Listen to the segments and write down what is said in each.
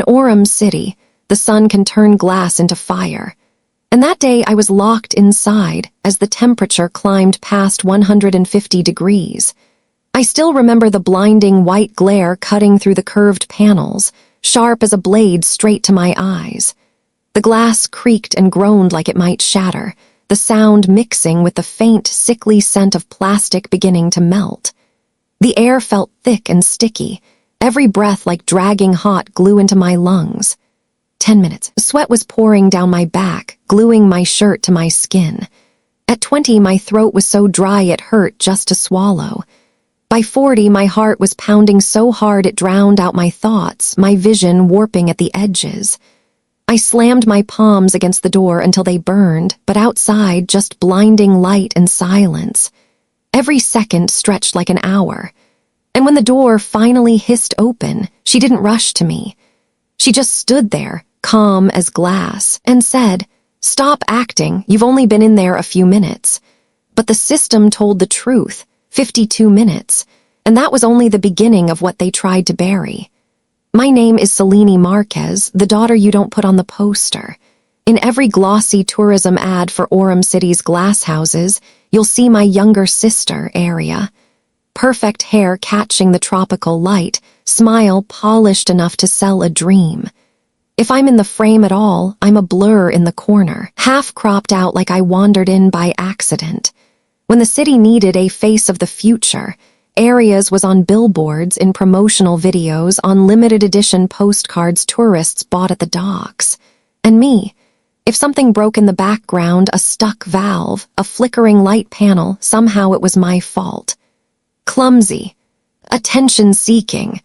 In Aurum City, the sun can turn glass into fire. And that day I was locked inside as the temperature climbed past 150 degrees. I still remember the blinding white glare cutting through the curved panels, sharp as a blade straight to my eyes. The glass creaked and groaned like it might shatter, the sound mixing with the faint, sickly scent of plastic beginning to melt. The air felt thick and sticky, every breath like dragging hot glue into my lungs. 10 minutes. Sweat was pouring down my back, gluing my shirt to my skin. At 20, my throat was so dry it hurt just to swallow. By 40, my heart was pounding so hard it drowned out my thoughts, my vision warping at the edges. I slammed my palms against the door until they burned, but outside just blinding light and silence. Every second stretched like an hour. And when the door finally hissed open, she didn't rush to me. She just stood there, calm as glass, and said, "Stop acting, you've only been in there a few minutes." But the system told the truth, 52 minutes, and that was only the beginning of what they tried to bury. My name is Selene Marquez, the daughter you don't put on the poster. In every glossy tourism ad for Aurum City's Glasshouses, you'll see my younger sister, Aria. Perfect hair catching the tropical light, smile polished enough to sell a dream. If I'm in the frame at all, I'm a blur in the corner, half cropped out like I wandered in by accident. When the city needed a face of the future, Aria's was on billboards, in promotional videos, on limited edition postcards tourists bought at the docks. And me, if something broke in the background, a stuck valve, a flickering light panel, somehow it was my fault. Clumsy, attention-seeking.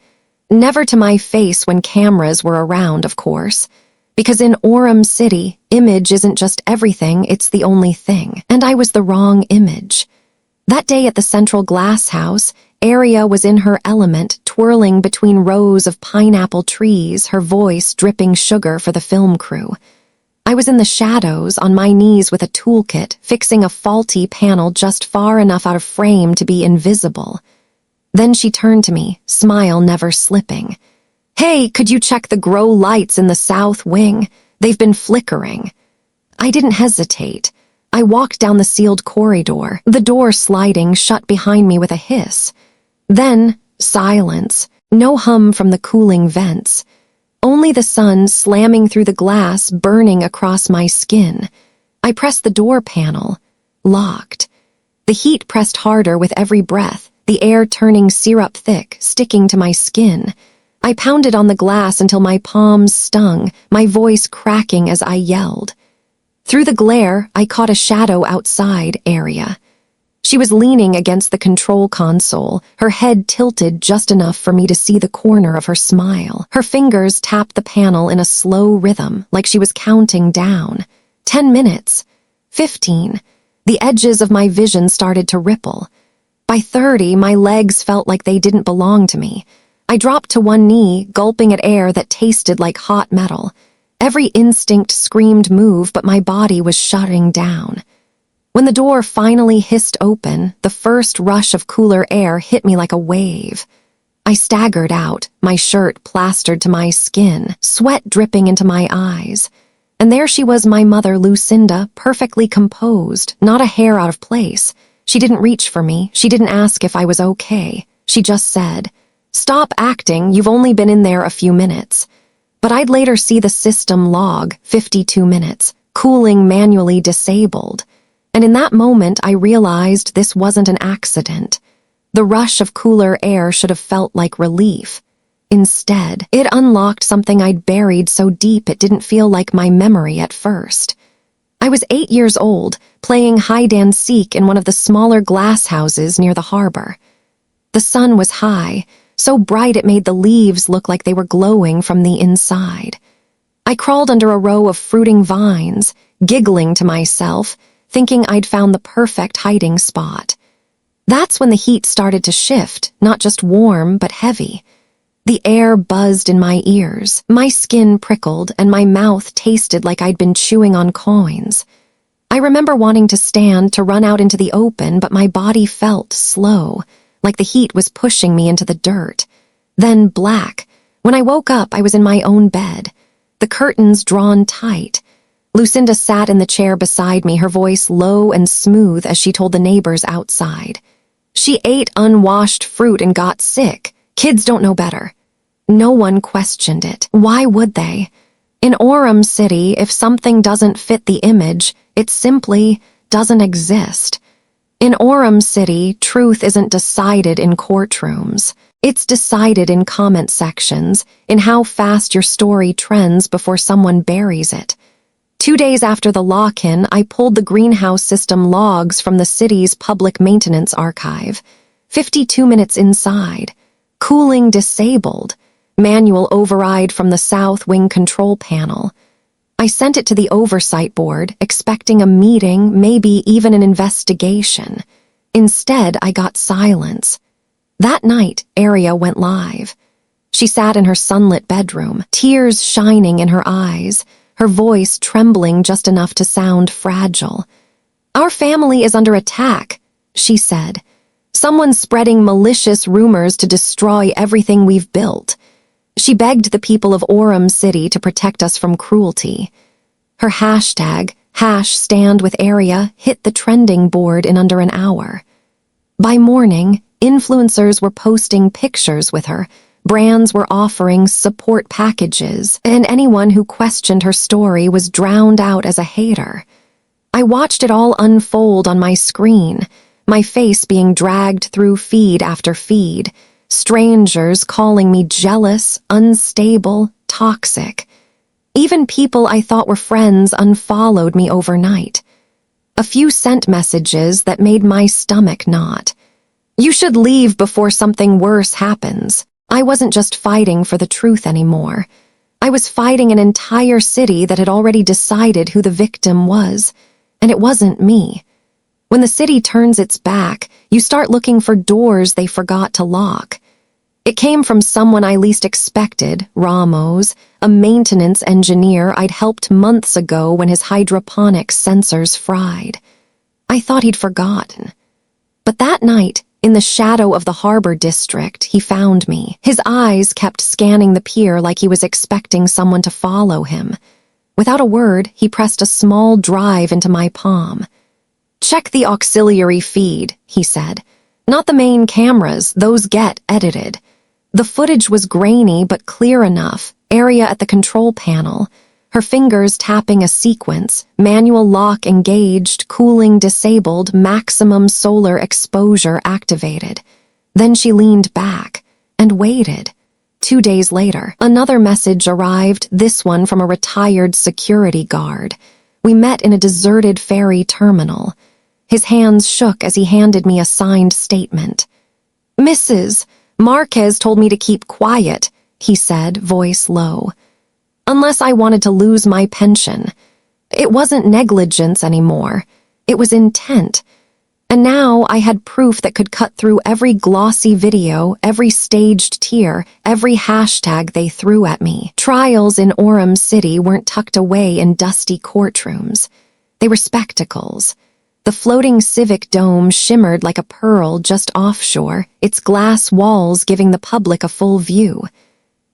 Never to my face when cameras were around, of course. Because in Aurum City, image isn't just everything, it's the only thing. And I was the wrong image. That day at the central Glasshouse, Aria was in her element, twirling between rows of pineapple trees, her voice dripping sugar for the film crew. I was in the shadows, on my knees with a toolkit, fixing a faulty panel just far enough out of frame to be invisible. Then she turned to me, smile never slipping. "Hey, could you check the grow lights in the south wing? They've been flickering." I didn't hesitate. I walked down the sealed corridor, the door sliding shut behind me with a hiss. Then, silence, no hum from the cooling vents. Only the sun slamming through the glass, burning across my skin. I pressed the door panel. Locked. The heat pressed harder with every breath, the air turning syrup thick, sticking to my skin. I pounded on the glass until my palms stung, my voice cracking as I yelled. Through the glare, I caught a shadow outside, Aria. She was leaning against the control console, her head tilted just enough for me to see the corner of her smile. Her fingers tapped the panel in a slow rhythm, like she was counting down. 10 minutes. 15. The edges of my vision started to ripple. By 30, my legs felt like they didn't belong to me. I dropped to one knee, gulping at air that tasted like hot metal. Every instinct screamed move, but my body was shutting down. When the door finally hissed open, the first rush of cooler air hit me like a wave. I staggered out, my shirt plastered to my skin, sweat dripping into my eyes. And there she was, my mother, Lucinda, perfectly composed, not a hair out of place. She didn't reach for me. She didn't ask if I was okay. She just said, "Stop acting, you've only been in there a few minutes." But I'd later see the system log, 52 minutes, cooling manually disabled. And in that moment, I realized this wasn't an accident. The rush of cooler air should have felt like relief. Instead, it unlocked something I'd buried so deep it didn't feel like my memory at first. I was 8 years old, playing hide-and-seek in one of the smaller glass houses near the harbor. The sun was high, so bright it made the leaves look like they were glowing from the inside. I crawled under a row of fruiting vines, giggling to myself, thinking I'd found the perfect hiding spot. That's when the heat started to shift, not just warm, but heavy. The air buzzed in my ears, my skin prickled, and my mouth tasted like I'd been chewing on coins. I remember wanting to stand, to run out into the open, but my body felt slow, like the heat was pushing me into the dirt. Then black, When I woke up, I was in my own bed, the curtains drawn tight. Lucinda sat in the chair beside me, her voice low and smooth as she told the neighbors outside. She ate unwashed fruit and got sick. Kids don't know better. No one questioned it. Why would they? In Aurum City, if something doesn't fit the image, it simply doesn't exist. In Aurum City, truth isn't decided in courtrooms. It's decided in comment sections, in how fast your story trends before someone buries it. 2 days after the lock-in, I pulled the greenhouse system logs from the city's public maintenance archive. 52 minutes inside. Cooling disabled. Manual override from the south wing control panel. I sent it to the oversight board, expecting a meeting, maybe even an investigation. Instead, I got silence. That night, Aria went live. She sat in her sunlit bedroom, tears shining in her eyes, her voice trembling just enough to sound fragile. "Our family is under attack," she said. "Someone's spreading malicious rumors to destroy everything we've built." She begged the people of Aurum City to protect us from cruelty. Her hashtag, #StandWithAria, hit the trending board in under an hour. By morning, influencers were posting pictures with her, brands were offering support packages, and anyone who questioned her story was drowned out as a hater. I watched it all unfold on my screen, my face being dragged through feed after feed, strangers calling me jealous, unstable, toxic. Even people I thought were friends unfollowed me overnight. A few sent messages that made my stomach knot. "You should leave before something worse happens." I wasn't just fighting for the truth anymore. I was fighting an entire city that had already decided who the victim was, and it wasn't me. When the city turns its back, you start looking for doors they forgot to lock. It came from someone I least expected, Ramos, a maintenance engineer I'd helped months ago when his hydroponics sensors fried. I thought he'd forgotten. But that night, in the shadow of the harbor district, he found me. His eyes kept scanning the pier like he was expecting someone to follow him. Without a word, he pressed a small drive into my palm. "Check the auxiliary feed," he said. "Not the main cameras, those get edited." The footage was grainy but clear enough, Aria at the control panel, her fingers tapping a sequence, manual lock engaged, cooling disabled, maximum solar exposure activated. Then she leaned back and waited. 2 days later, another message arrived, this one from a retired security guard. We met in a deserted ferry terminal. His hands shook as he handed me a signed statement. "Mrs. Marquez told me to keep quiet," he said, voice low. "Unless I wanted to lose my pension. It wasn't negligence anymore. It was intent. And now I had proof that could cut through every glossy video, every staged tear, every hashtag they threw at me. Trials in Aurum City weren't tucked away in dusty courtrooms. They were spectacles. The floating civic dome shimmered like a pearl just offshore, its glass walls giving the public a full view.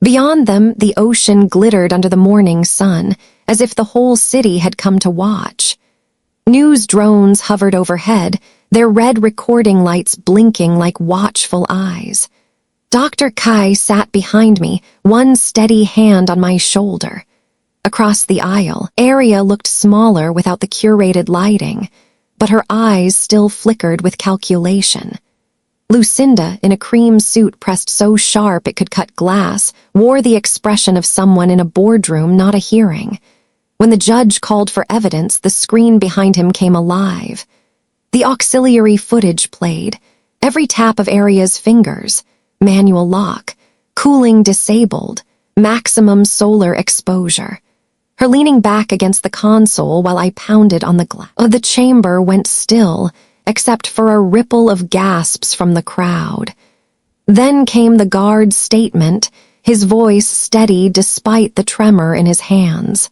Beyond them, the ocean glittered under the morning sun, as if the whole city had come to watch. News drones hovered overhead, their red recording lights blinking like watchful eyes. Dr. Kai sat behind me, one steady hand on my shoulder. Across the aisle, Aria looked smaller without the curated lighting, but her eyes still flickered with calculation. Lucinda, in a cream suit pressed so sharp it could cut glass, wore the expression of someone in a boardroom, not a hearing. When the judge called for evidence, the screen behind him came alive. The auxiliary footage played, every tap of Aria's fingers, manual lock, cooling disabled, maximum solar exposure. Her leaning back against the console while I pounded on the glass. The chamber went still, except for a ripple of gasps from the crowd. Then came the guard's statement, his voice steady despite the tremor in his hands.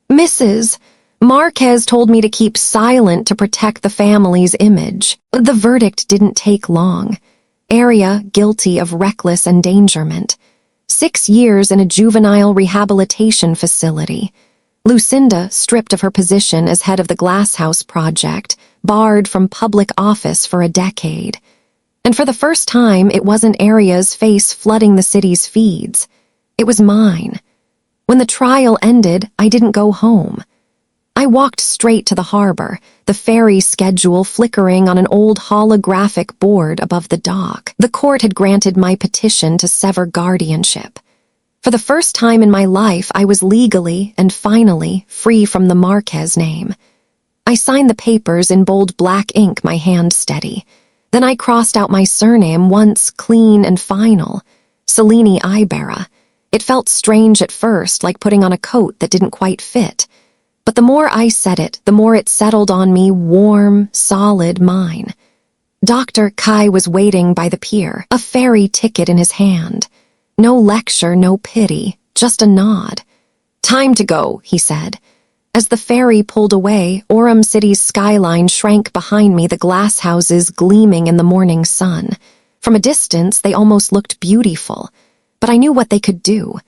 "Mrs. Marquez told me to keep silent to protect the family's image." The verdict didn't take long. Aria guilty of reckless endangerment. 6 years in a juvenile rehabilitation facility. Lucinda, stripped of her position as head of the Glasshouse project, barred from public office for a decade. And for the first time, it wasn't Aria's face flooding the city's feeds. It was mine. When the trial ended, I didn't go home. I walked straight to the harbor, the ferry schedule flickering on an old holographic board above the dock. The court had granted my petition to sever guardianship. For the first time in my life, I was legally and finally free from the Marquez name. I signed the papers in bold black ink, my hand steady. Then I crossed out my surname, once clean and final, Selene Ibarra. It felt strange at first, like putting on a coat that didn't quite fit. But the more I said it, the more it settled on me, warm, solid, mine. Dr. Kai was waiting by the pier, a ferry ticket in his hand. No lecture, no pity, just a nod. "Time to go," he said. As the ferry pulled away, Aurum City's skyline shrank behind me, the glass houses gleaming in the morning sun. From a distance, they almost looked beautiful. But I knew what they could do.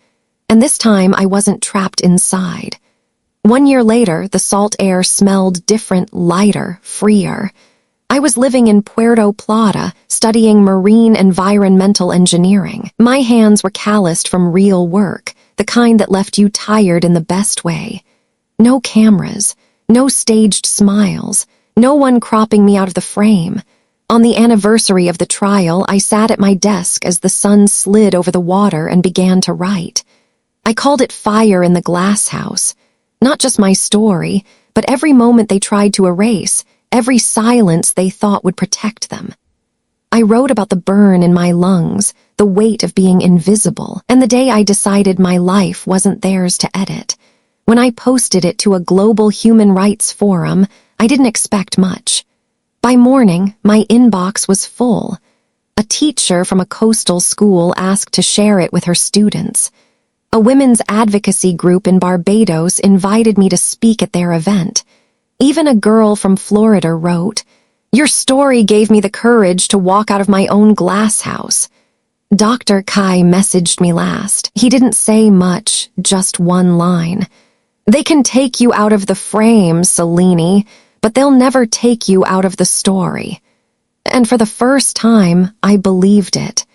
And this time, I wasn't trapped inside. 1 year later, the salt air smelled different, lighter, freer. I was living in Puerto Plata, studying marine environmental engineering. My hands were calloused from real work, the kind that left you tired in the best way. No cameras, no staged smiles, no one cropping me out of the frame. On the anniversary of the trial, I sat at my desk as the sun slid over the water and began to write. I called it Fire in the Glasshouse. Not just my story, but every moment they tried to erase, every silence they thought would protect them. I wrote about the burn in my lungs, the weight of being invisible, and the day I decided my life wasn't theirs to edit. When I posted it to a global human rights forum, I didn't expect much. By morning, my inbox was full. A teacher from a coastal school asked to share it with her students. A women's advocacy group in Barbados invited me to speak at their event. Even a girl from Florida wrote, "Your story gave me the courage to walk out of my own glass house." Dr. Kai messaged me last. He didn't say much, just one line. "They can take you out of the frame, Selene, but they'll never take you out of the story." And for the first time, I believed it.